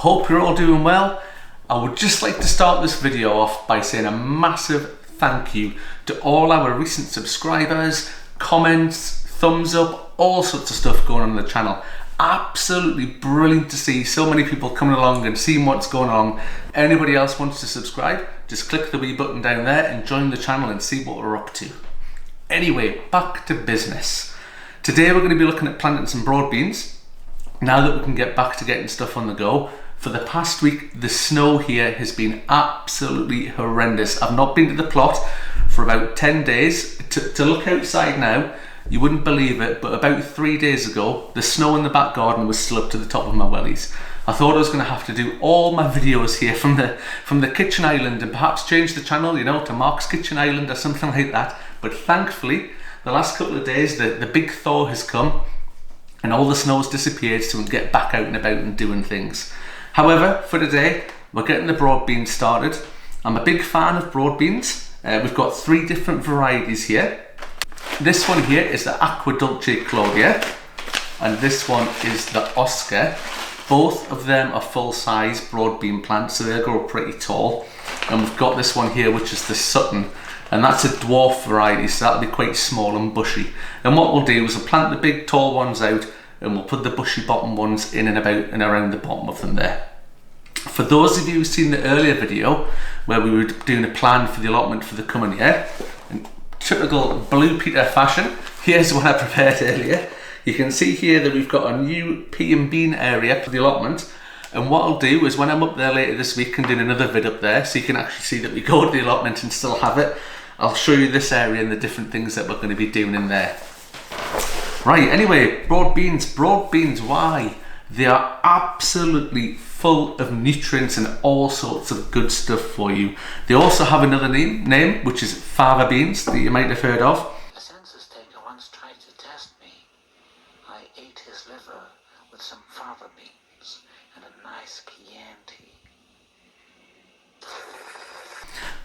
Hope you're all doing well. I would just like to start this video off by saying a massive thank you to all our recent subscribers, comments, thumbs up, all sorts of stuff going on the channel. Absolutely brilliant to see so many people coming along and seeing what's going on. Anybody else wants to subscribe, just click the wee button down there and join the channel and see what we're up to. Anyway, back to business. Today we're going to be looking at planting some broad beans. Now that we can get back to getting stuff on the go. For the past week, the snow here has been absolutely horrendous. I've not been to the plot for about 10 days. To look outside now, you wouldn't believe it, but about 3 days ago, the snow in the back garden was still up to the top of my wellies. I thought I was going to have to do all my videos here from the kitchen island and perhaps change the channel, you know, to Mark's Kitchen Island or something like that. But thankfully, the last couple of days, the big thaw has come and all the snow's disappeared, so we can get back out and about and doing things. However, for today, we're getting the broad beans started. I'm a big fan of broad beans. We've got 3 different varieties here. This one here is the Aqua Dulce Claudia, and this one is the Oscar. Both of them are full-size broad bean plants, so they grow pretty tall. And we've got this one here, which is the Sutton, and that's a dwarf variety, so that'll be quite small and bushy. And what we'll do is we'll plant the big tall ones out, and we'll put the bushy bottom ones in and about and around the bottom of them there. For those of you who've seen the earlier video where we were doing a plan for the allotment for the coming year, in typical Blue Peter fashion, here's what I prepared earlier. You can see here that we've got a new pea and bean area for the allotment, and what I'll do is when I'm up there later this week and doing another vid up there, so you can actually see that we go to the allotment and still have it, I'll show you this area and the different things that we're going to be doing in there. Right, anyway, broad beans, why? They are absolutely full of nutrients and all sorts of good stuff for you. They also have another name which is Fava beans that you might have heard of. A census taker once tried to test me. I ate his liver with some fava beans and a nice Chianti.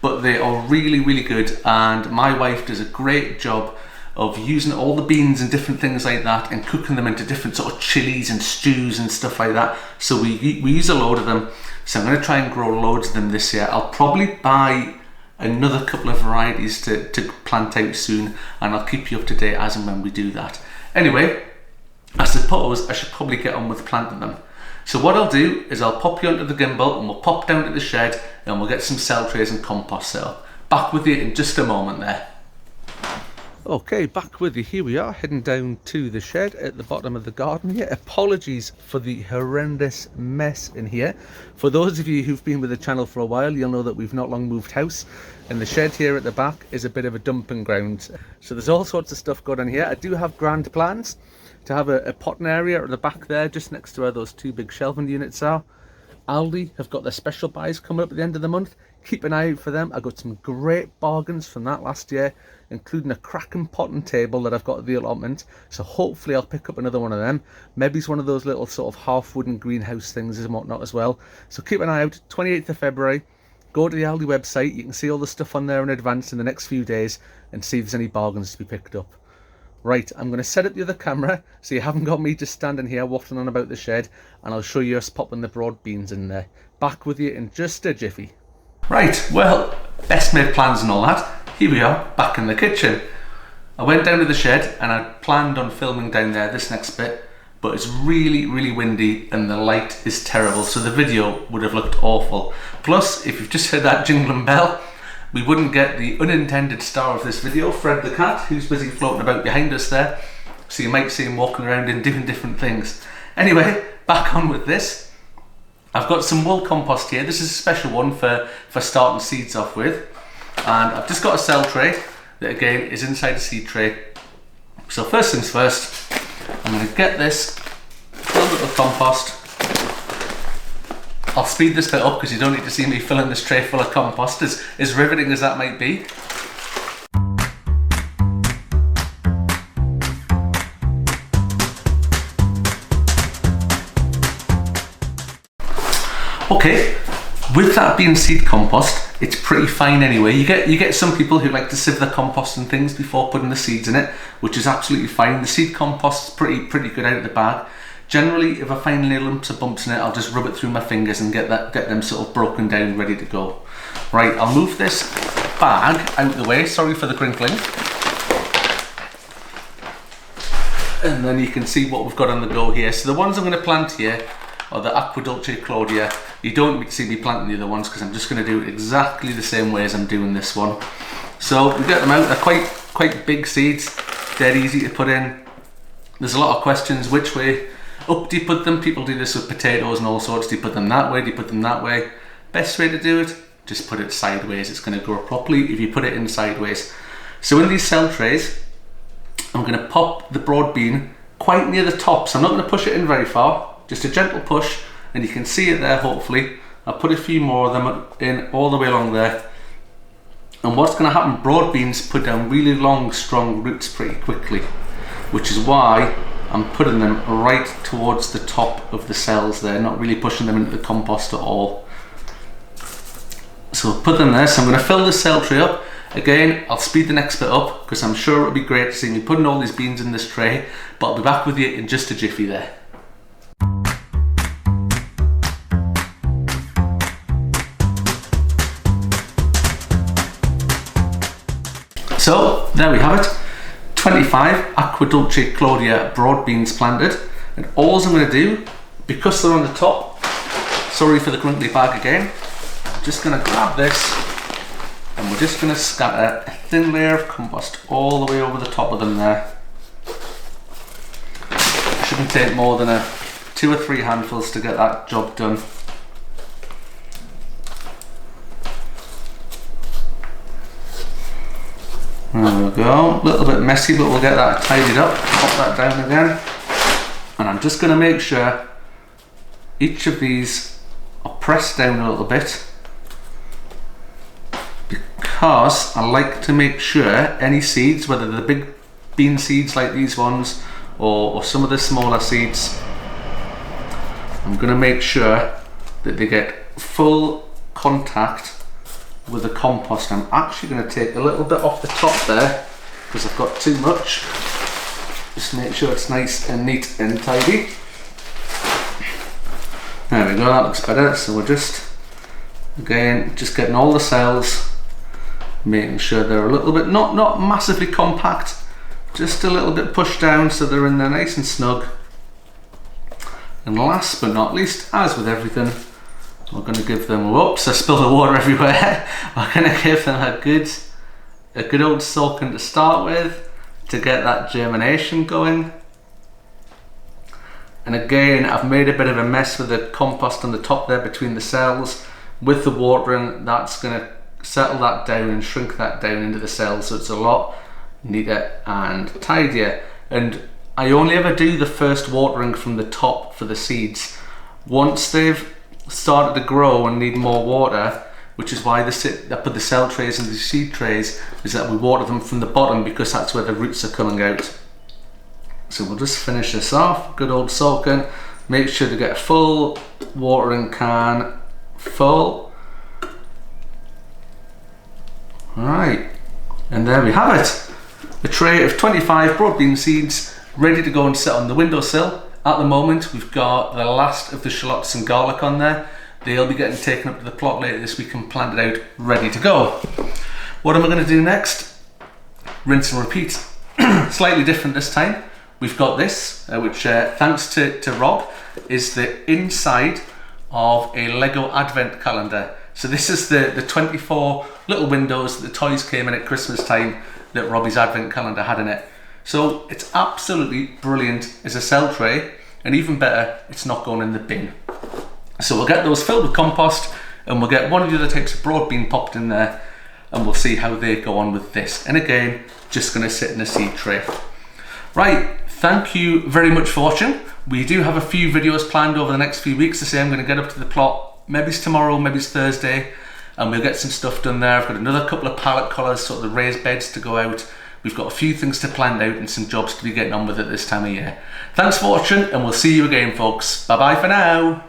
But they are really, really good, and my wife does a great job of using all the beans and different things like that and cooking them into different sort of chilies and stews and stuff like that. So we use a load of them. So I'm going to try and grow loads of them this year. I'll probably buy another couple of varieties to plant out soon, and I'll keep you up to date as and when we do that. Anyway, I suppose I should probably get on with planting them. So what I'll do is I'll pop you onto the gimbal and we'll pop down to the shed and we'll get some cell trays and compost set up. Back with you in just a moment there. Okay, back with you. Here we are, heading down to the shed at the bottom of the garden here. Apologies for the horrendous mess in here. For those of you who've been with the channel for a while, you'll know that we've not long moved house, and the shed here at the back is a bit of a dumping ground. So there's all sorts of stuff going on here. I do have grand plans to have a potting area at the back there, just next to where those 2 big shelving units are. Aldi have got their special buys coming up at the end of the month. Keep an eye out for them. I got some great bargains from that last year, including a cracking potting table that I've got at the allotment. So hopefully I'll pick up another one of them. Maybe it's one of those little sort of half wooden greenhouse things and whatnot as well. So keep an eye out. 28th of February. Go to the Aldi website. You can see all the stuff on there in advance in the next few days and see if there's any bargains to be picked up. Right, I'm going to set up the other camera so you haven't got me just standing here waffling on about the shed, and I'll show you us popping the broad beans in there. Back with you in just a jiffy. Right, well, best made plans and all that. Here we are, back in the kitchen. I went down to the shed and I planned on filming down there this next bit, but it's really, really windy and the light is terrible, so the video would have looked awful. Plus, if you've just heard that jingling bell, we wouldn't get the unintended star of this video, Fred the cat, who's busy floating about behind us there. So you might see him walking around and doing different things. Anyway, back on with this. I've got some wool compost here. This is a special one for starting seeds off with. And I've just got a cell tray that again is inside a seed tray. So first things first, I'm going to get this filled up with compost. I'll speed this bit up because you don't need to see me filling this tray full of compost, as riveting as that might be. Okay, with that being seed compost, it's pretty fine anyway. You get some people who like to sieve the compost and things before putting the seeds in it, which is absolutely fine. The seed compost is pretty good out of the bag. Generally, if I find any lumps or bumps in it, I'll just rub it through my fingers and get them sort of broken down, ready to go. Right, I'll move this bag out of the way. Sorry for the crinkling. And then you can see what we've got on the go here. So the ones I'm going to plant here are the a.k.a Claudia. You don't see me planting the other ones because I'm just going to do it exactly the same way as I'm doing this one. So we get them out. They're quite big seeds, dead easy to put in. There's a lot of questions, which way up do you put them? People do this with potatoes and all sorts. Do you put them that way? Do you put them that way? Best way to do it, just put it sideways. It's going to grow properly if you put it in sideways. So in these cell trays, I'm going to pop the broad bean quite near the top. So I'm not going to push it in very far, just a gentle push, and you can see it there hopefully. I'll put a few more of them in all the way along there. And what's going to happen, broad beans put down really long, strong roots pretty quickly, which is why I'm putting them right towards the top of the cells there, not really pushing them into the compost at all. So I'll put them there. So I'm going to fill the cell tray up. Again, I'll speed the next bit up because I'm sure it'll be great to see me putting all these beans in this tray, but I'll be back with you in just a jiffy there. So there we have it. 25 a.k.a Claudia broad beans planted, and all I'm going to do, because they're on the top, sorry for the crinkly bag again, I'm just going to grab this and we're just going to scatter a thin layer of compost all the way over the top of them there. It shouldn't take more than 2 or 3 handfuls to get that job done. There we go, a little bit messy, but we'll get that tidied up. Pop that down again. And I'm just going to make sure each of these are pressed down a little bit, because I like to make sure any seeds, whether they're big bean seeds like these ones or some of the smaller seeds, I'm going to make sure that they get full contact with the compost. I'm actually going to take a little bit off the top there because I've got too much. Just make sure it's nice and neat and tidy. There we go, that looks better. So we're just, again, just getting all the cells, making sure they're a little bit, not massively compact, just a little bit pushed down so they're in there nice and snug. And last but not least, as with everything, we're going to give them, whoops, I spilled the water everywhere. We're going to give them a good old soaking to start with to get that germination going. And again, I've made a bit of a mess with the compost on the top there between the cells. With the watering, that's going to settle that down and shrink that down into the cells, so it's a lot neater and tidier. And I only ever do the first watering from the top for the seeds. Once they've started to grow and need more water, which is why I put the cell trays and the seed trays, is that we water them from the bottom because that's where the roots are coming out. So we'll just finish this off, good old soaking. Make sure to get a full watering can full. Alright, and there we have it. A tray of 25 broad bean seeds ready to go and sit on the windowsill. At the moment, we've got the last of the shallots and garlic on there. They'll be getting taken up to the plot later this week and planted out, ready to go. What am I going to do next? Rinse and repeat. Slightly different this time. We've got this, which thanks to Rob, is the inside of a Lego advent calendar. So this is the 24 little windows that the toys came in at Christmas time that Robbie's advent calendar had in it. So it's absolutely brilliant as a cell tray, and even better, it's not going in the bin. So we'll get those filled with compost, and we'll get one of the other types of broad bean popped in there, and we'll see how they go on with this. And again, just going to sit in a seed tray. Right, thank you very much for watching. We do have a few videos planned over the next few weeks. To say I'm going to get up to the plot, maybe it's tomorrow, maybe it's Thursday, and we'll get some stuff done there. I've got another couple of pallet collars, sort of the raised beds to go out. We've got a few things to plan out and some jobs to be getting on with at this time of year. Thanks for watching, and we'll see you again, folks. Bye bye for now.